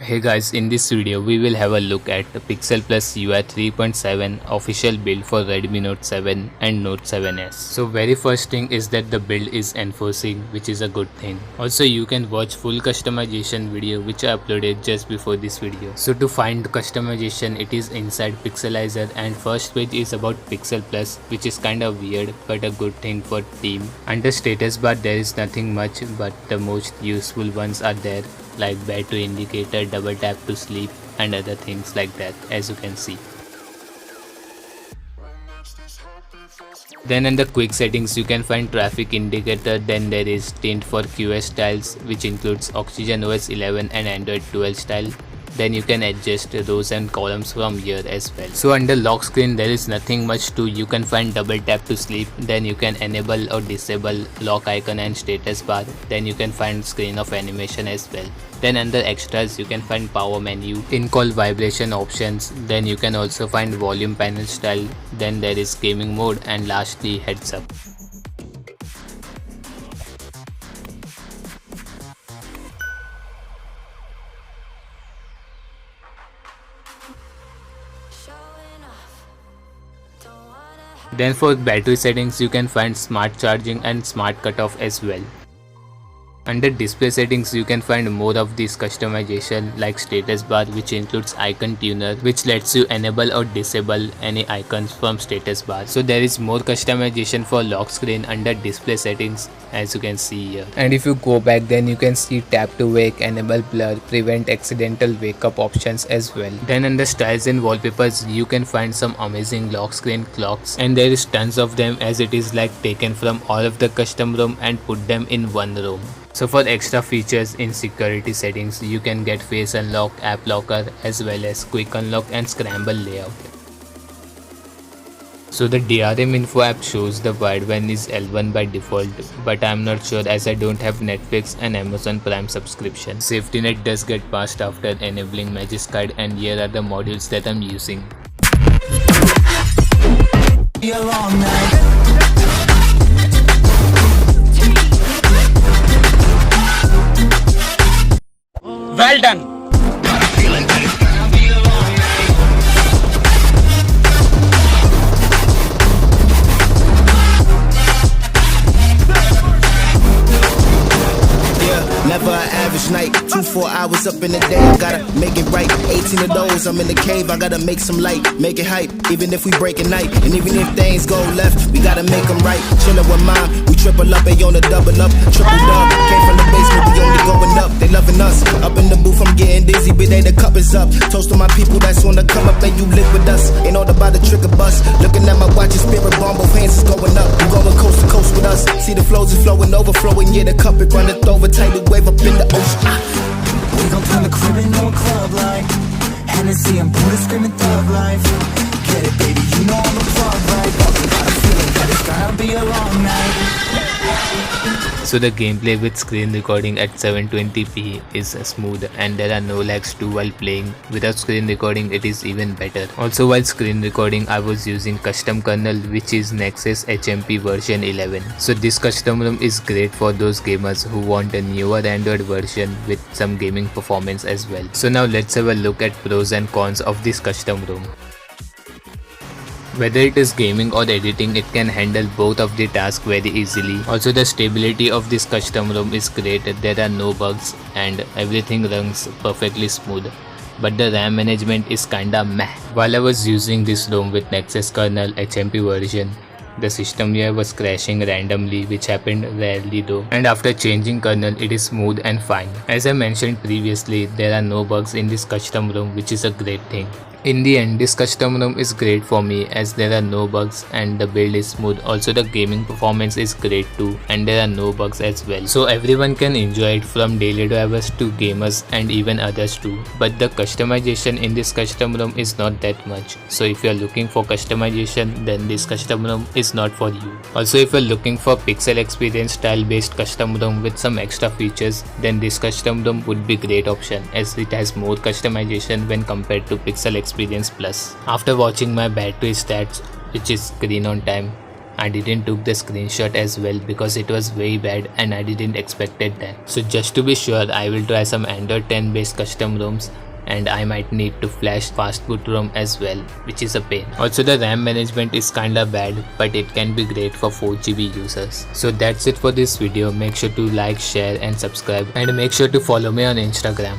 Hey guys, in this video we will have a look at the Pixel Plus UI 3.7 official build for Redmi Note 7 and Note 7s. So very first thing is that the build is enforcing, which is a good thing. Also you can watch full customization video which I uploaded just before this video. So to find customization, it is inside Pixelizer, and first page is about Pixel Plus, which is kinda weird but a good thing for team. Under status bar there is nothing much, but the most useful ones are there, like battery indicator, double tap to sleep and other things like that, as you can see. Then under quick settings you can find traffic indicator, then there is tint for QS styles which includes Oxygen OS 11 and Android 12 style. Then you can adjust rows and columns from here as well. So under lock screen there is nothing much to. You can find double tap to sleep, then you can enable or disable lock icon and status bar, then you can find screen of animation as well. Then under extras you can find power menu, in-call vibration options, then you can also find volume panel style, then there is gaming mode, and lastly heads up. Then for battery settings you can find smart charging and smart cutoff as well. Under display settings you can find more of this customization, like status bar which includes icon tuner, which lets you enable or disable any icons from status bar. So there is more customization for lock screen under display settings, as you can see here. And if you go back, then you can see tap to wake, enable blur, prevent accidental wake up options as well. Then under styles and wallpapers you can find some amazing lock screen clocks, and there is tons of them, as it is like taken from all of the custom ROM and put them in one ROM. So for extra features in security settings you can get face unlock, app locker, as well as quick unlock and scramble layout. So the DRM info app shows the wideband is L1 by default, but I'm not sure as I don't have Netflix and Amazon Prime subscription. Safety net does get passed after enabling Magis Card, and here are the modules that I'm using. Well done. Never an average night, 2-4 hours up in the day, I gotta make it right. 18 of those, I'm in the cave, I gotta make some light, make it hype, even if we break a night. And even if things go left, we gotta make them right. Chillin' with mine, we triple up, they on the double up, triple up. Came from the basement, we only going up, they loving us. Up in the booth, I'm getting dizzy, but they the cup is up. Toast to my people that's on the come up, and you live with us. Ain't all about the trick of bus. Looking at my watch, and spirit bomb, both hands is going up. You going coast to coast with us. See the flows is flowing, overflowing, yeah, the cup it runneth over, tidal wave up in the ocean. We gon' turn the crib into a club like Hennessy and Buddha screaming thug life. Get it, baby, you know I'm a plug, right? Got a feeling that it's gonna be a long night. So the gameplay with screen recording at 720p is smooth, and there are no lags too while playing. Without screen recording it is even better. Also while screen recording I was using custom kernel, which is Nexus HMP version 11. So this custom ROM is great for those gamers who want a newer Android version with some gaming performance as well. So now let's have a look at pros and cons of this custom ROM. Whether it is gaming or editing, it can handle both of the tasks very easily. Also the stability of this custom ROM is great, there are no bugs and everything runs perfectly smooth. But the RAM management is kinda meh. While I was using this ROM with Nexus kernel HMP version, the system here was crashing randomly, which happened rarely though, and after changing kernel it is smooth and fine. As I mentioned previously, there are no bugs in this custom ROM, which is a great thing. In the end, this custom ROM is great for me as there are no bugs and the build is smooth. Also the gaming performance is great too and there are no bugs as well. So everyone can enjoy it, from daily drivers to gamers and even others too. But the customization in this custom ROM is not that much. So if you are looking for customization, then this custom ROM is not for you. Also if you are looking for pixel experience style based custom ROM with some extra features, then this custom ROM would be great option as it has more customization when compared to Pixel Experience Plus. After watching my battery stats, which is screen on time, I didn't took the screenshot as well because it was very bad and I didn't expected that. So just to be sure, I will try some Android 10 based custom ROMs and I might need to flash fast boot ROM as well, which is a pain. Also the RAM management is kinda bad, but it can be great for 4GB users. So that's it for this video. Make sure to like, share and subscribe and make sure to follow me on Instagram.